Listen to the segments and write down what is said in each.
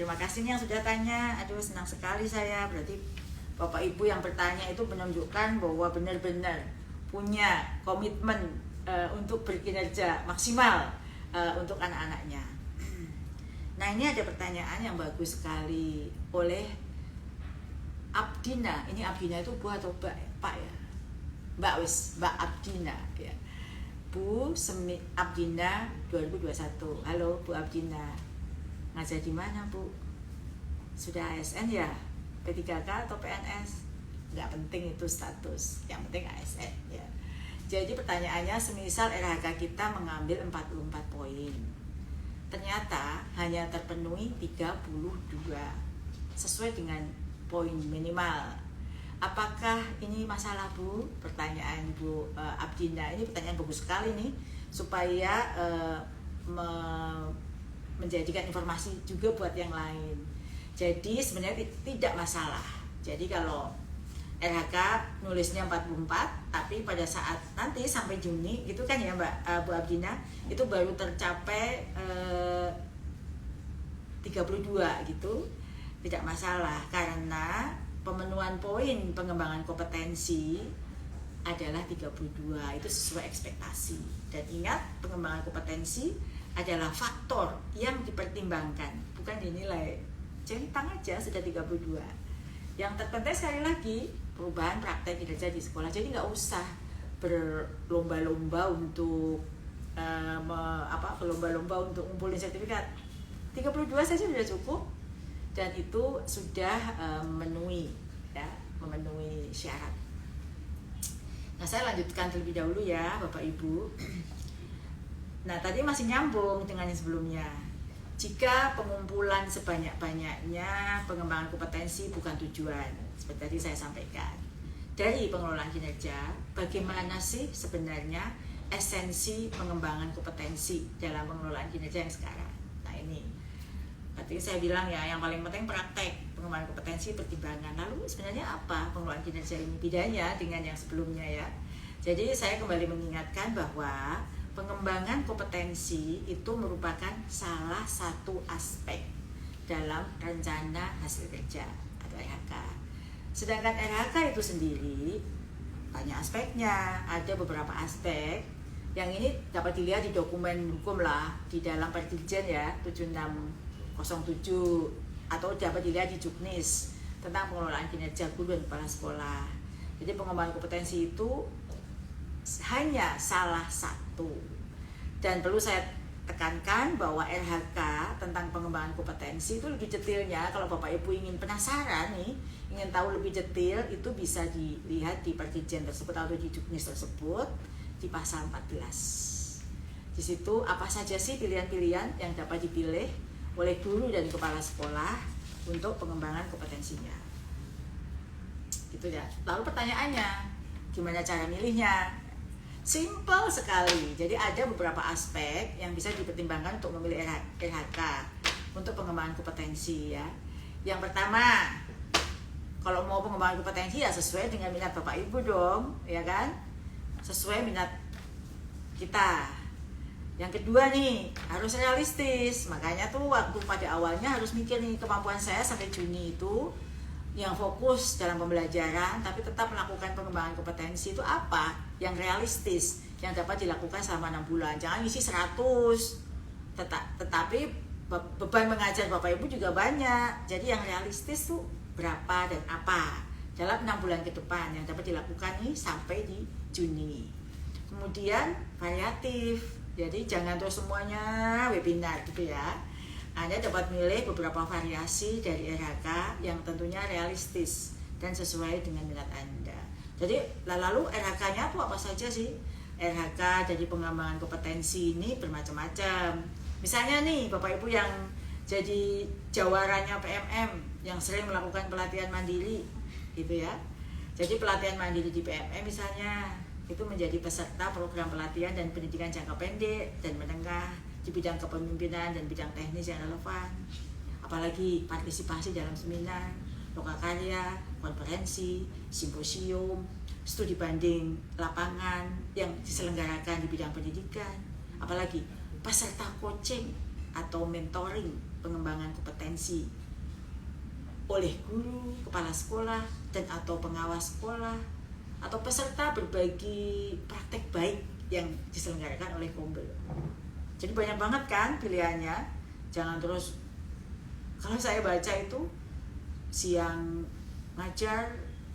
Terima kasih nih yang sudah tanya. Aduh, senang sekali saya. Berarti Bapak Ibu yang bertanya itu menunjukkan bahwa benar-benar punya komitmen untuk berkinerja maksimal untuk anak-anaknya. Nah, ini ada pertanyaan yang bagus sekali oleh Abdina. Ini Abdina itu Bu atau Mbak ya? Pak ya? Mbak Abdina ya. Bu Abdina 2021. Halo Bu Abdina. Ngajar di mana Bu? Sudah ASN ya? P3K atau PNS? Nggak penting itu status, yang penting ASN ya. Jadi pertanyaannya, semisal RHK kita mengambil 44 poin, ternyata hanya terpenuhi 32 sesuai dengan poin minimal. Apakah ini masalah Bu? Pertanyaan Bu Abdina. Ini pertanyaan bagus sekali nih, supaya menjadikan informasi juga buat yang lain. Jadi sebenarnya tidak masalah. Jadi kalau RHK nulisnya 44, tapi pada saat nanti sampai Juni gitu kan ya Mbak Bu Abdina, itu baru tercapai 32 gitu, tidak masalah, karena pemenuhan poin pengembangan kompetensi adalah 32, itu sesuai ekspektasi. Dan ingat, pengembangan kompetensi adalah faktor yang dipertimbangkan, bukan dinilai. Centang aja sudah 32. Yang terpenting sekali lagi, perubahan praktek kinerja di sekolah. Jadi nggak usah berlomba-lomba untuk berlomba-lomba untuk ngumpulin sertifikat. 32 saja sudah cukup, dan itu sudah memenuhi syarat. Nah, saya lanjutkan terlebih dahulu ya Bapak Ibu. Nah, tadi masih nyambung dengan yang sebelumnya. Jika pengumpulan sebanyak-banyaknya pengembangan kompetensi bukan tujuan, seperti tadi saya sampaikan, dari pengelolaan kinerja, bagaimana sih sebenarnya esensi pengembangan kompetensi dalam pengelolaan kinerja yang sekarang? Nah, ini berarti saya bilang ya, yang paling penting praktek pengembangan kompetensi, pertimbangan. Lalu sebenarnya apa pengelolaan kinerja ini? Bedanya dengan yang sebelumnya ya. Jadi saya kembali mengingatkan bahwa pengembangan kompetensi itu merupakan salah satu aspek dalam rencana hasil kerja atau RHK. Sedangkan RHK itu sendiri banyak aspeknya, ada beberapa aspek yang ini dapat dilihat di dokumen hukum lah, di dalam Perdirjen ya 7607, atau dapat dilihat di Juknis tentang pengelolaan kinerja guru dan kepala sekolah. Jadi pengembangan kompetensi itu hanya salah satu, dan perlu saya tekankan bahwa RHK tentang pengembangan kompetensi itu lebih detailnya. Kalau Bapak Ibu ingin penasaran nih, ingin tahu lebih detail, itu bisa dilihat di Perdirjen tersebut atau di Juknis tersebut di pasal 14. Di situ apa saja sih pilihan-pilihan yang dapat dipilih oleh guru dan kepala sekolah untuk pengembangan kompetensinya. Gitu ya. Lalu pertanyaannya, gimana cara milihnya? Simple sekali. Jadi ada beberapa aspek yang bisa dipertimbangkan untuk memilih RHK untuk pengembangan kompetensi ya. Yang pertama, kalau mau pengembangan kompetensi ya sesuai dengan minat Bapak Ibu dong, ya kan? Sesuai minat kita. Yang kedua nih, harus realistis. Makanya tuh waktu pada awalnya harus mikir nih, kemampuan saya sampai Juni itu yang fokus dalam pembelajaran tapi tetap melakukan pengembangan kompetensi itu apa yang realistis yang dapat dilakukan selama 6 bulan. Jangan isi 100, tetapi beban mengajar Bapak Ibu juga banyak. Jadi yang realistis tuh berapa dan apa dalam 6 bulan ke depan yang dapat dilakukan nih sampai di Juni. Kemudian variatif, jadi jangan terus semuanya webinar gitu ya. Anda dapat milih beberapa variasi dari RHK yang tentunya realistis dan sesuai dengan minat Anda. Jadi lalu RHK-nya itu apa saja sih? RHK dari pengembangan kompetensi ini bermacam-macam. Misalnya nih Bapak Ibu yang jadi jawarannya PMM, yang sering melakukan pelatihan mandiri gitu ya. Jadi pelatihan mandiri di PMM misalnya, itu menjadi peserta program pelatihan dan pendidikan jangka pendek dan menengah di bidang kepemimpinan dan bidang teknis yang relevan. Apalagi partisipasi dalam seminar, lokakarya, konferensi, simposium, studi banding lapangan yang diselenggarakan di bidang pendidikan. Apalagi peserta coaching atau mentoring pengembangan kompetensi oleh guru, kepala sekolah, dan atau pengawas sekolah, atau peserta berbagi praktek baik yang diselenggarakan oleh Kombel. Jadi banyak banget kan pilihannya. Jangan terus, kalau saya baca itu siang ngajar,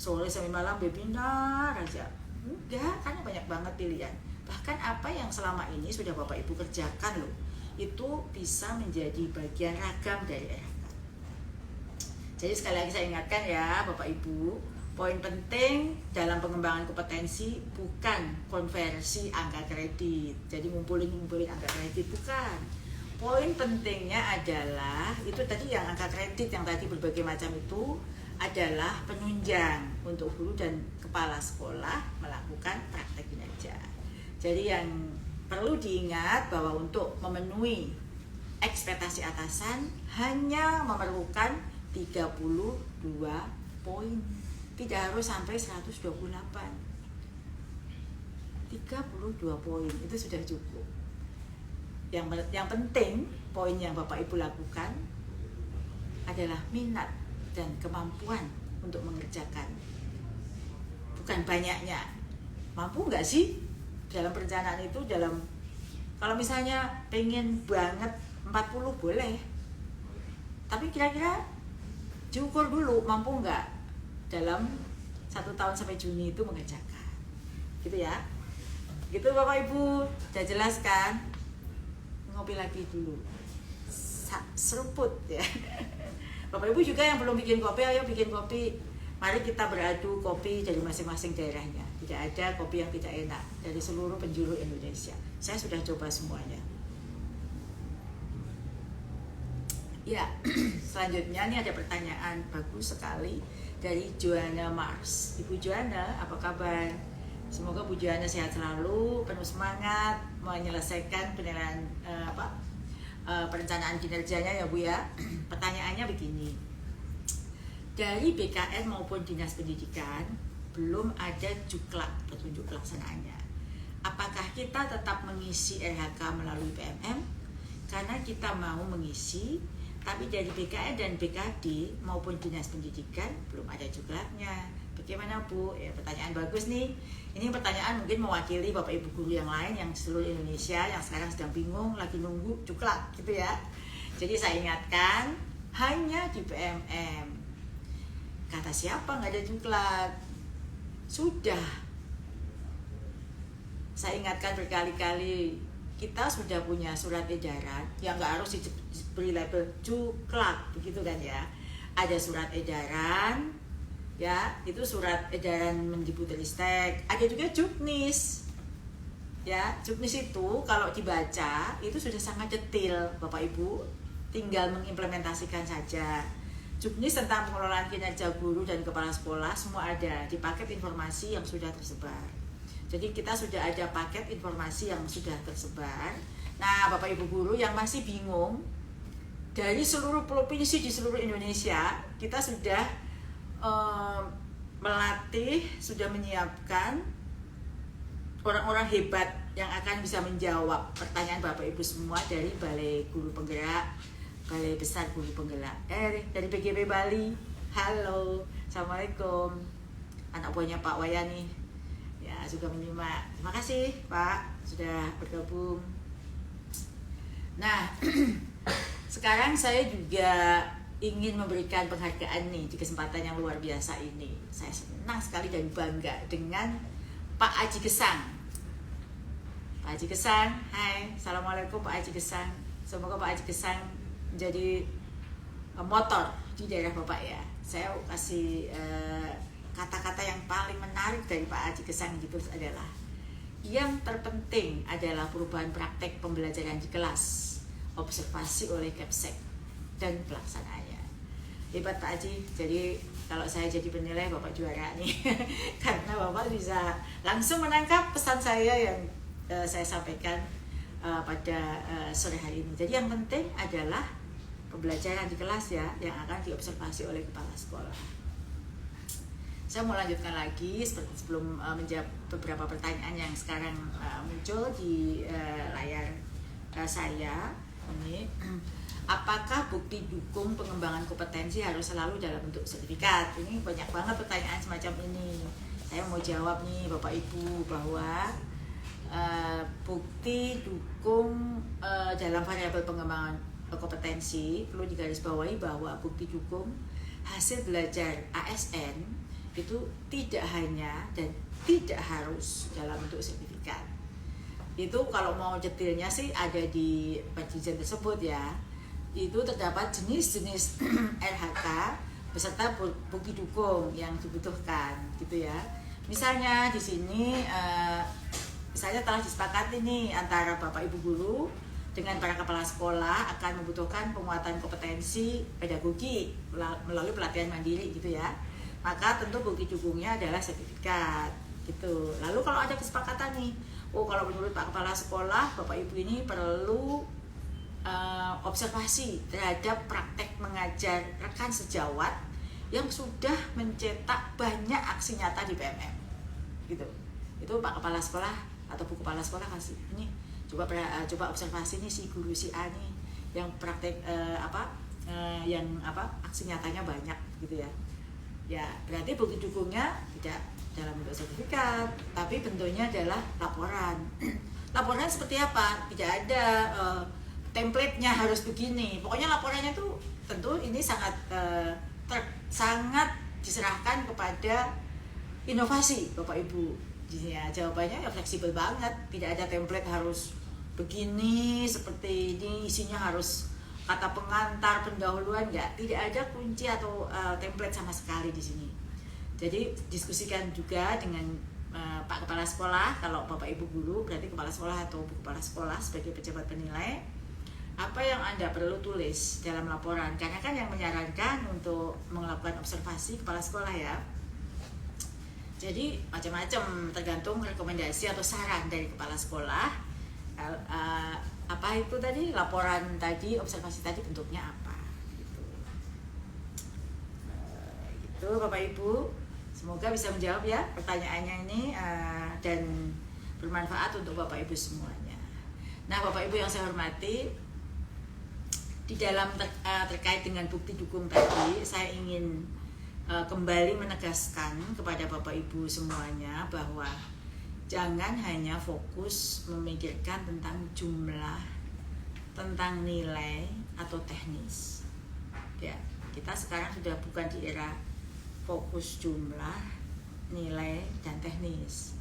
sore sampai malam webinar aja. Enggak, karena banyak banget pilihan. Bahkan apa yang selama ini sudah Bapak Ibu kerjakan loh, itu bisa menjadi bagian ragam dari RHK. Jadi sekali lagi saya ingatkan ya Bapak Ibu, poin penting dalam pengembangan kompetensi bukan konversi angka kredit. Jadi ngumpulin angka kredit, bukan. Poin pentingnya adalah itu tadi yang angka kredit yang tadi berbagai macam itu adalah penunjang untuk guru dan kepala sekolah melakukan praktek kinerja. Jadi yang perlu diingat bahwa untuk memenuhi ekspektasi atasan hanya memerlukan 32 poin. Tidak harus sampai 128. 32 poin itu sudah cukup. Yang penting poin yang Bapak Ibu lakukan adalah minat dan kemampuan untuk mengerjakan. Bukan banyaknya. Mampu nggak sih dalam perencanaan itu, kalau misalnya pengen banget 40 boleh. Tapi kira-kira diukur dulu mampu nggak dalam 1 tahun sampai Juni itu mengerjakan. Gitu ya. Gitu Bapak Ibu, sudah jelas kan? Ngopi lagi dulu. Seruput ya. Bapak Ibu juga yang belum bikin kopi, ayo bikin kopi. Mari kita beradu kopi dari masing-masing daerahnya. Tidak ada kopi yang tidak enak dari seluruh penjuru Indonesia. Saya sudah coba semuanya. Ya, selanjutnya ini ada pertanyaan bagus sekali dari Joanna Mars. Ibu Joanna, apa kabar? Semoga Bu Joanna sehat selalu, penuh semangat menyelesaikan penilaian perencanaan kinerjanya ya Bu ya. Pertanyaannya begini. Dari BKN maupun Dinas Pendidikan belum ada juklak petunjuk pelaksanaannya. Apakah kita tetap mengisi RHK melalui PMM? Karena kita mau mengisi, tapi dari BKN dan BKD maupun Dinas Pendidikan belum ada juklaknya. Bagaimana Bu? Ya, pertanyaan bagus nih. Ini pertanyaan mungkin mewakili Bapak Ibu guru yang lain yang seluruh Indonesia yang sekarang sedang bingung, lagi nunggu juklak gitu ya. Jadi saya ingatkan, hanya di PMM. Kata siapa nggak ada juklak? Sudah. Saya ingatkan berkali-kali, kita sudah punya surat edaran yang nggak harus diberi label juklak, begitu kan ya. Ada surat edaran, ya itu surat edaran Mendikbudristek. Ada juga Juknis, ya Juknis itu kalau dibaca itu sudah sangat detail Bapak Ibu, tinggal mengimplementasikan saja. Juknis tentang pengelolaan kinerja guru dan kepala sekolah semua ada di paket informasi yang sudah tersebar. Jadi kita sudah ada paket informasi yang sudah tersebar. Nah Bapak Ibu guru yang masih bingung, dari seluruh provinsi di seluruh Indonesia kita sudah melatih, sudah menyiapkan orang-orang hebat yang akan bisa menjawab pertanyaan Bapak Ibu semua dari Balai Guru Penggerak, Balai Besar Guru Penggerak, dari PGB Bali. Halo, Assalamualaikum. Anak buahnya Pak Wayani ya juga menyimak. Terima kasih Pak sudah bergabung. Nah, sekarang saya juga ingin memberikan penghargaan nih di kesempatan yang luar biasa ini. Saya senang sekali dan bangga dengan Pak Aji Gesang. Pak Aji Gesang, hai, Assalamualaikum Pak Aji Gesang. Semoga Pak Aji Gesang menjadi motor di daerah Bapak ya. Saya kasih kata-kata yang paling menarik dari Pak Aji Gesang gitu adalah, yang terpenting adalah perubahan praktek pembelajaran di kelas, observasi oleh Kepsek dan pelaksanaannya. Hebat Pak Aji. Jadi kalau saya jadi penilai Bapak juara nih karena Bapak bisa langsung menangkap pesan saya yang saya sampaikan pada sore hari ini. Jadi yang penting adalah pembelajaran di kelas ya, yang akan diobservasi oleh kepala sekolah. Saya mau lanjutkan lagi seperti sebelum menjawab beberapa pertanyaan yang sekarang muncul di layar saya ini. apakah bukti dukung pengembangan kompetensi harus selalu dalam bentuk sertifikat? Ini banyak banget pertanyaan semacam ini. Saya mau jawab nih Bapak Ibu bahwa bukti dukung dalam variabel pengembangan kompetensi perlu digarisbawahi bahwa bukti dukung hasil belajar ASN itu tidak hanya dan tidak harus dalam bentuk sertifikat. Itu kalau mau detailnya sih ada di perjanjian tersebut ya. Itu terdapat jenis-jenis RHK beserta bukti dukung yang dibutuhkan gitu ya. Misalnya di sini misalnya telah disepakati nih antara Bapak Ibu guru dengan para kepala sekolah akan membutuhkan penguatan kompetensi pedagogi melalui pelatihan mandiri gitu ya. Maka tentu bukti dukungnya adalah sertifikat gitu. Lalu kalau ada kesepakatan nih, kalau menurut Pak Kepala Sekolah, Bapak Ibu ini perlu observasi terhadap praktek mengajar rekan sejawat yang sudah mencetak banyak aksi nyata di PMM gitu. Itu Pak Kepala Sekolah atau Bu Kepala Sekolah kasih ini coba observasi nih si guru si A nih yang praktek aksi nyatanya banyak gitu ya. Ya, berarti bukti dukungnya tidak dalam bentuk sertifikat, tapi bentuknya adalah laporan. Laporan seperti apa? Tidak ada template-nya harus begini. Pokoknya laporannya tuh tentu ini sangat diserahkan kepada inovasi Bapak Ibu. Ya, jawabannya ya fleksibel banget. Tidak ada template harus begini, seperti ini, isinya harus kata pengantar, pendahuluan, tidak ada kunci atau template sama sekali di sini. Jadi diskusikan juga dengan Pak Kepala Sekolah, kalau Bapak Ibu guru berarti Kepala Sekolah atau Bu Kepala Sekolah sebagai pejabat penilai, apa yang Anda perlu tulis dalam laporan, karena kan yang menyarankan untuk melakukan observasi Kepala Sekolah ya. Jadi macam-macam tergantung rekomendasi atau saran dari Kepala Sekolah. Apa itu tadi, laporan tadi, observasi tadi bentuknya apa gitu. Gitu Bapak Ibu, semoga bisa menjawab ya pertanyaannya ini dan bermanfaat untuk Bapak Ibu semuanya. Nah Bapak Ibu yang saya hormati, di dalam terkait dengan bukti dukung tadi, saya ingin kembali menegaskan kepada Bapak Ibu semuanya bahwa jangan hanya fokus memikirkan tentang jumlah, tentang nilai atau teknis. Ya, kita sekarang sudah bukan di era fokus jumlah, nilai dan teknis.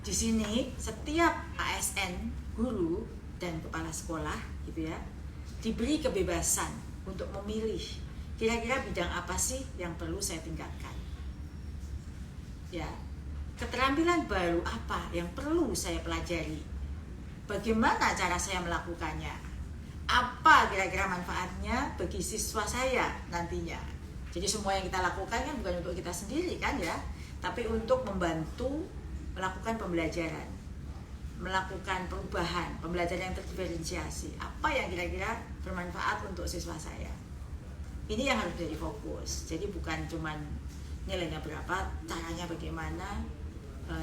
Di sini setiap ASN, guru dan kepala sekolah gitu ya, diberi kebebasan untuk memilih kira-kira bidang apa sih yang perlu saya tingkatkan. Ya, keterampilan baru apa yang perlu saya pelajari? Bagaimana cara saya melakukannya? Apa kira-kira manfaatnya bagi siswa saya nantinya? Jadi semua yang kita lakukan kan bukan untuk kita sendiri kan ya, tapi untuk membantu melakukan pembelajaran, melakukan perubahan, pembelajaran yang terdiferensiasi. Apa yang kira-kira bermanfaat untuk siswa saya? Ini yang harus jadi fokus. Jadi bukan cuman nilainya berapa, caranya bagaimana,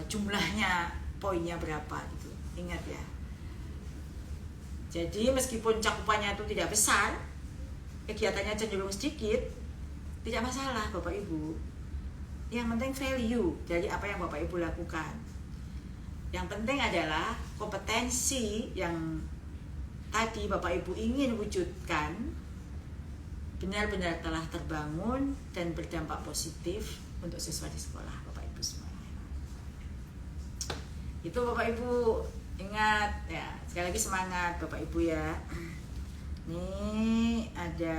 jumlahnya, poinnya berapa gitu. Ingat ya. Jadi meskipun cakupannya itu tidak besar, kegiatannya cenderung sedikit, tidak masalah Bapak Ibu. Yang penting value dari apa yang Bapak Ibu lakukan. Yang penting adalah kompetensi yang tadi Bapak Ibu ingin wujudkan benar-benar telah terbangun dan berdampak positif untuk siswa di sekolah Bapak Ibu semuanya. Itu Bapak Ibu, ingat ya, sekali lagi semangat Bapak Ibu ya. Ini ada